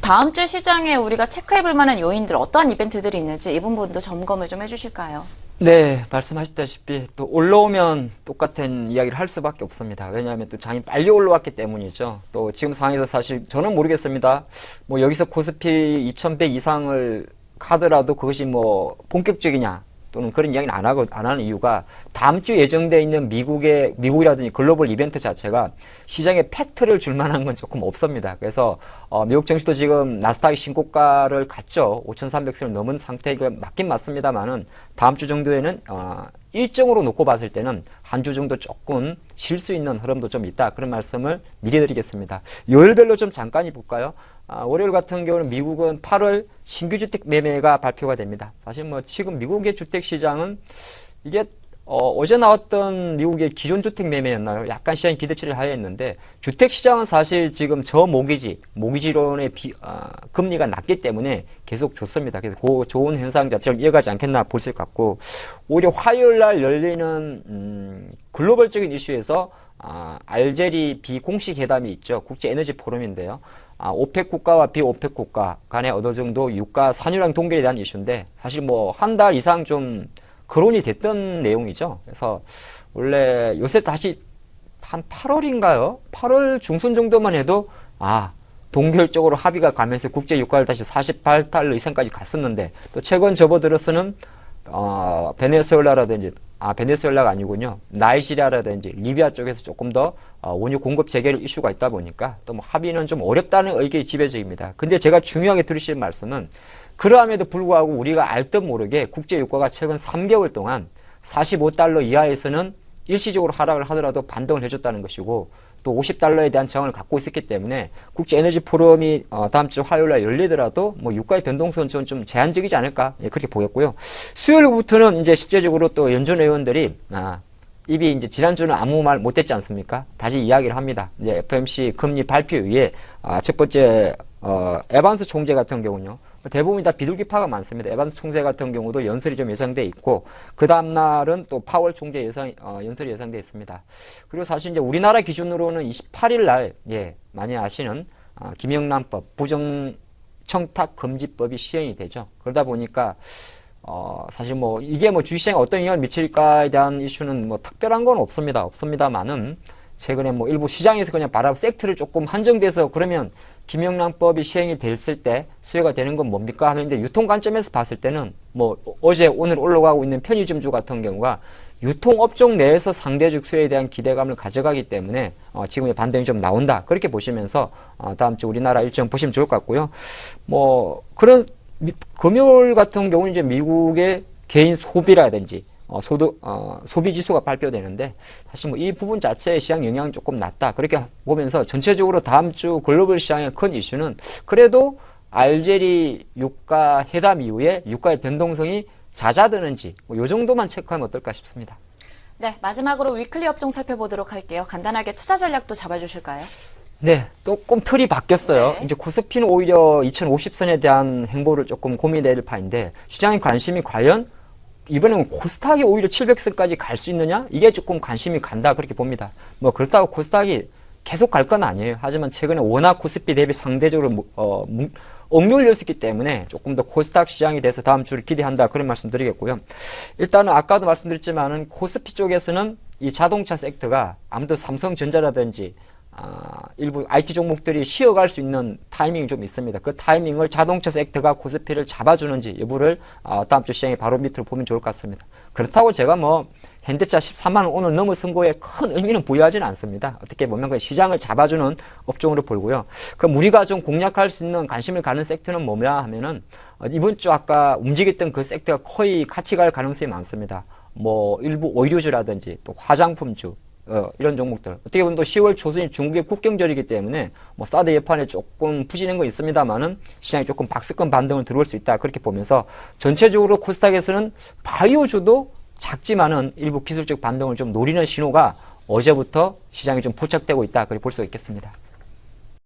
다음 주 시장에 우리가 체크해볼 만한 요인들 어떠한 이벤트들이 있는지 이 부분도 점검을 좀 해주실까요? 네, 말씀하셨다시피 또 올라오면 똑같은 이야기를 할 수밖에 없습니다. 왜냐하면 또 장이 빨리 올라왔기 때문이죠. 또 지금 상황에서 사실 저는 모르겠습니다. 뭐 여기서 코스피 2100 이상을 가더라도 그것이 뭐 본격적이냐 또는 그런 이야기는 안 하는 이유가 다음 주 예정되어 있는 미국이라든지 글로벌 이벤트 자체가 시장에 팩트를 줄 만한 건 조금 없습니다. 그래서 미국 증시도 지금 나스닥이 신고가를 갔죠. 5,300선을 넘은 상태가 맞긴 맞습니다만은 다음 주 정도에는 일정으로 놓고 봤을 때는 한 주 정도 조금 쉴 수 있는 흐름도 좀 있다. 그런 말씀을 미리 드리겠습니다. 요일별로 좀 잠깐 볼까요? 월요일 같은 경우는 미국은 8월 신규 주택 매매가 발표가 됩니다. 사실 뭐 지금 미국의 주택 시장은 이게 어제 나왔던 미국의 기존 주택 매매였나요? 약간 시장이 기대치를 하회했는데 주택 시장은 사실 지금 모기지론의 금리가 낮기 때문에 계속 좋습니다. 그래서 그 좋은 현상 자체를 이어가지 않겠나 볼 수 같고 오히려 화요일 날 열리는 글로벌적인 이슈에서 알제리 비공식 회담이 있죠. 국제 에너지 포럼인데요. 오펙 국가와 비오펙 국가 간에 어느 정도 유가 산유량 동결에 대한 이슈인데 사실 뭐 한 달 이상 좀 거론이 됐던 내용이죠. 그래서 원래 요새 다시 한 8월인가요? 8월 중순 정도만 해도 동결적으로 합의가 가면서 국제 유가를 다시 48달러 이상까지 갔었는데 또 최근 접어들어서는 베네수엘라가 아니군요. 나이지리아라든지 리비아 쪽에서 조금 더 원유 공급 재개를 이슈가 있다 보니까 또 뭐 합의는 좀 어렵다는 의견이 지배적입니다. 근데 제가 중요하게 들으실 말씀은 그러함에도 불구하고 우리가 알 듯 모르게 국제 유가가 최근 3개월 동안 45달러 이하에서는 일시적으로 하락을 하더라도 반등을 해줬다는 것이고 또 50달러에 대한 저항을 갖고 있었기 때문에 국제 에너지 포럼이 다음 주 화요일 날 열리더라도 뭐 유가의 변동성은 좀 제한적이지 않을까 그렇게 보였고요. 수요일부터는 이제 실제적으로 또 연준 의원들이 입이 이제 지난주는 아무 말 못했지 않습니까? 다시 이야기를 합니다. 이제 FOMC 금리 발표 위에 첫 번째 에반스 총재 같은 경우는요. 대부분 다 비둘기파가 많습니다. 에반스 총재 같은 경우도 연설이 좀 예상돼 있고 그 다음 날은 또 파월 총재 연설이 예상돼 있습니다. 그리고 사실 이제 우리나라 기준으로는 28일 날 많이 아시는 김영란법 부정청탁 금지법이 시행이 되죠. 그러다 보니까 사실 뭐 이게 뭐 주식시장에 어떤 영향을 미칠까에 대한 이슈는 뭐 특별한 건 없습니다만은 최근에 뭐 일부 시장에서 그냥 바라보 섹터를 조금 한정돼서 그러면 김영란법이 시행이 됐을 때 수혜가 되는 건 뭡니까 하는데 유통 관점에서 봤을 때는 뭐 어제 오늘 올라가고 있는 편의점주 같은 경우가 유통업종 내에서 상대적 수혜에 대한 기대감을 가져가기 때문에 지금의 반등이 좀 나온다 그렇게 보시면서 다음 주 우리나라 일정 보시면 좋을 것 같고요. 뭐 그런 금요일 같은 경우는 이제 미국의 개인 소비라든지 소비 지수가 발표되는데 사실 뭐 이 부분 자체의 시장 영향은 조금 낮다 그렇게 보면서 전체적으로 다음 주 글로벌 시장의 큰 이슈는 그래도 알제리 유가 회담 이후에 유가의 변동성이 잦아드는지 이 정도만 체크하면 어떨까 싶습니다. 네, 마지막으로 위클리 업종 살펴보도록 할게요. 간단하게 투자 전략도 잡아주실까요? 네, 조금 틀이 바뀌었어요. 이제 코스피는 오히려 2050선에 대한 행보를 조금 고민해야 될 파인데 시장의 관심이 과연 이번에는 코스닥이 오히려 700선까지 갈 수 있느냐? 이게 조금 관심이 간다 그렇게 봅니다. 뭐 그렇다고 코스닥이 계속 갈 건 아니에요. 하지만 최근에 워낙 코스피 대비 상대적으로 억눌렸기 때문에 조금 더 코스닥 시장에 대해서 다음 주를 기대한다 그런 말씀 드리겠고요. 일단은 아까도 말씀드렸지만은 코스피 쪽에서는 이 자동차 섹터가 아무래도 삼성전자라든지 일부 IT 종목들이 쉬어갈 수 있는 타이밍이 좀 있습니다. 그 타이밍을 자동차 섹터가 코스피를 잡아주는지 여부를 다음 주 시장에 바로 밑으로 보면 좋을 것 같습니다. 그렇다고 제가 뭐 현대차 13만원 오늘 넘어선 거에 큰 의미는 부여하지는 않습니다. 어떻게 보면 그 시장을 잡아주는 업종으로 보고요. 그럼 우리가 좀 공략할 수 있는 관심을 가는 섹터는 뭐냐 하면은 이번 주 아까 움직였던 그 섹터가 거의 같이 갈 가능성이 많습니다. 뭐 일부 오일류주라든지 또 화장품주 이런 종목들. 어떻게 보면 또 10월 초순이 중국의 국경절이기 때문에 뭐 사드 예판에 조금 부진한 건 있습니다만은 시장이 조금 박스권 반등을 들어올 수 있다. 그렇게 보면서 전체적으로 코스닥에서는 바이오주도 작지만은 일부 기술적 반등을 좀 노리는 신호가 어제부터 시장이 좀 부착되고 있다. 그렇게 볼 수 있겠습니다.